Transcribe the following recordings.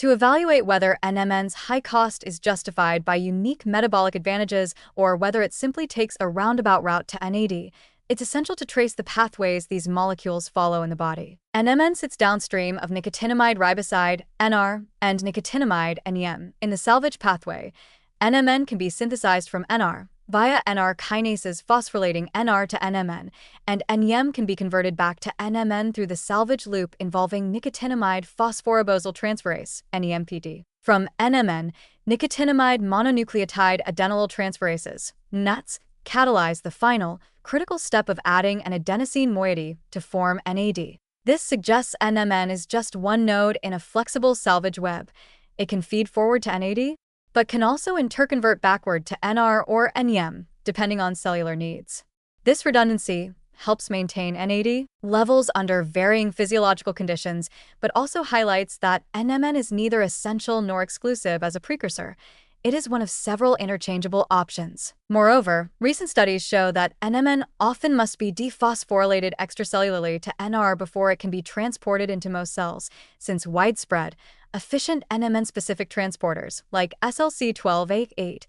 To evaluate whether NMN's high cost is justified by unique metabolic advantages or whether it simply takes a roundabout route to NAD, it's essential to trace the pathways these molecules follow in the body. NMN sits downstream of nicotinamide riboside, NR, and nicotinamide, NEM. In the salvage pathway, NMN can be synthesized from NR via NR kinases phosphorylating NR to NMN, and NEM can be converted back to NMN through the salvage loop involving nicotinamide phosphoribosal transferase, NEMPD. From NMN, nicotinamide mononucleotide adenylyl transferases, NATs, catalyze the final, critical step of adding an adenosine moiety to form NAD. This suggests NMN is just one node in a flexible salvage web. It can feed forward to NAD, but can also interconvert backward to NR or NEM, depending on cellular needs. This redundancy helps maintain NAD levels under varying physiological conditions, but also highlights that NMN is neither essential nor exclusive as a precursor. It is one of several interchangeable options. Moreover, recent studies show that NMN often must be dephosphorylated extracellularly to NR before it can be transported into most cells, since widespread, efficient NMN-specific transporters, like SLC12A8,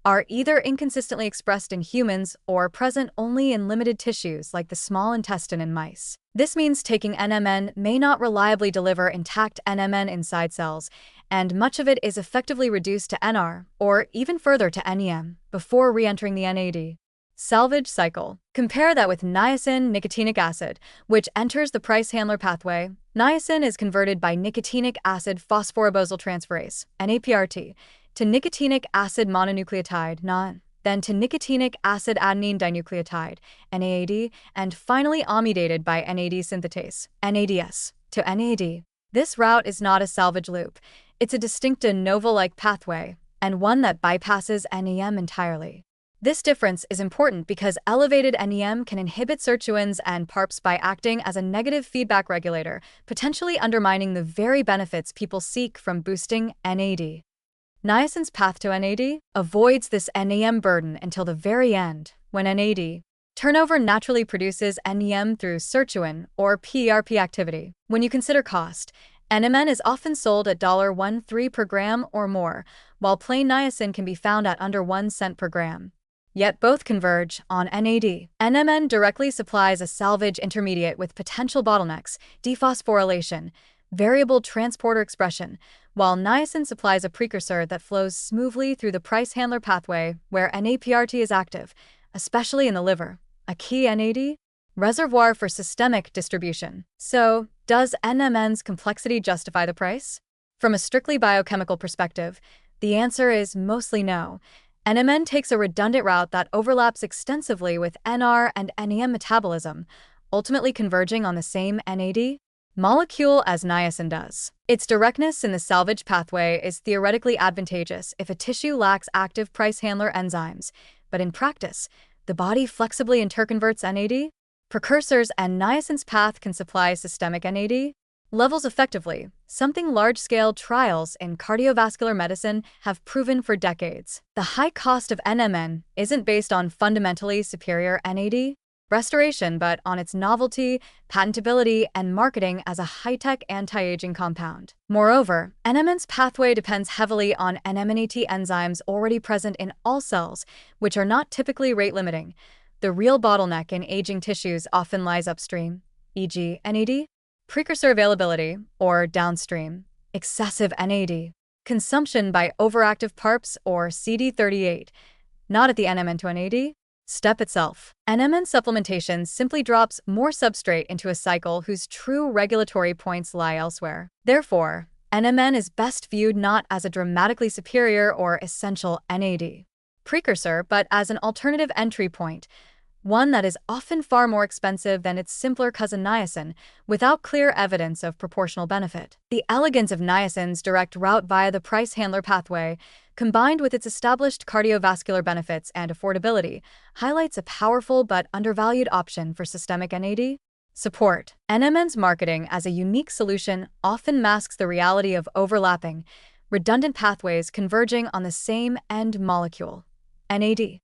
are either inconsistently expressed in humans or present only in limited tissues like the small intestine in mice. This means taking NMN may not reliably deliver intact NMN inside cells, and much of it is effectively reduced to NR, or even further to NEM, before re-entering the NAD. Salvage cycle. Compare that with niacin nicotinic acid, which enters the price handler pathway. Niacin is converted by nicotinic acid phosphoribosal transferase, NAPRT, to nicotinic acid mononucleotide, NAD, then to nicotinic acid adenine dinucleotide, NAD, and finally amidated by NAD synthetase, NADS, to NAD. This route is not a salvage loop. It's a distinct de novo-like pathway, and one that bypasses NEM entirely. This difference is important because elevated NEM can inhibit sirtuins and PARPs by acting as a negative feedback regulator, potentially undermining the very benefits people seek from boosting NAD. Niacin's path to NAD avoids this NEM burden until the very end, when NAD turnover naturally produces NEM through sirtuin or PRP activity. When you consider cost, NMN is often sold at $1.13 per gram or more, while plain niacin can be found at under 1 cent per gram. Yet both converge on NAD. NMN directly supplies a salvage intermediate with potential bottlenecks, dephosphorylation, variable transporter expression, while niacin supplies a precursor that flows smoothly through the price handler pathway where NAPRT is active, especially in the liver, a key NAD reservoir for systemic distribution. So, does NMN's complexity justify the price? From a strictly biochemical perspective, the answer is mostly no. NMN takes a redundant route that overlaps extensively with NR and NEM metabolism, ultimately converging on the same NAD molecule as niacin does. Its directness in the salvage pathway is theoretically advantageous if a tissue lacks active price handler enzymes, but in practice, the body flexibly interconverts NAD precursors, and niacin's path can supply systemic NAD levels effectively, something large-scale trials in cardiovascular medicine have proven for decades. The high cost of NMN isn't based on fundamentally superior NAD restoration, but on its novelty, patentability, and marketing as a high-tech anti-aging compound. Moreover, NMN's pathway depends heavily on NMNAT enzymes already present in all cells, which are not typically rate-limiting. The real bottleneck in aging tissues often lies upstream, e.g. NAD precursor availability, or downstream, excessive NAD consumption by overactive PARPs or CD38, not at the NMN to NAD step itself. NMN supplementation simply drops more substrate into a cycle whose true regulatory points lie elsewhere. Therefore, NMN is best viewed not as a dramatically superior or essential NAD precursor, but as an alternative entry point, one that is often far more expensive than its simpler cousin niacin, without clear evidence of proportional benefit. The elegance of niacin's direct route via the price handler pathway, combined with its established cardiovascular benefits and affordability, highlights a powerful but undervalued option for systemic NAD support. NMN's marketing as a unique solution often masks the reality of overlapping, redundant pathways converging on the same end molecule, NAD.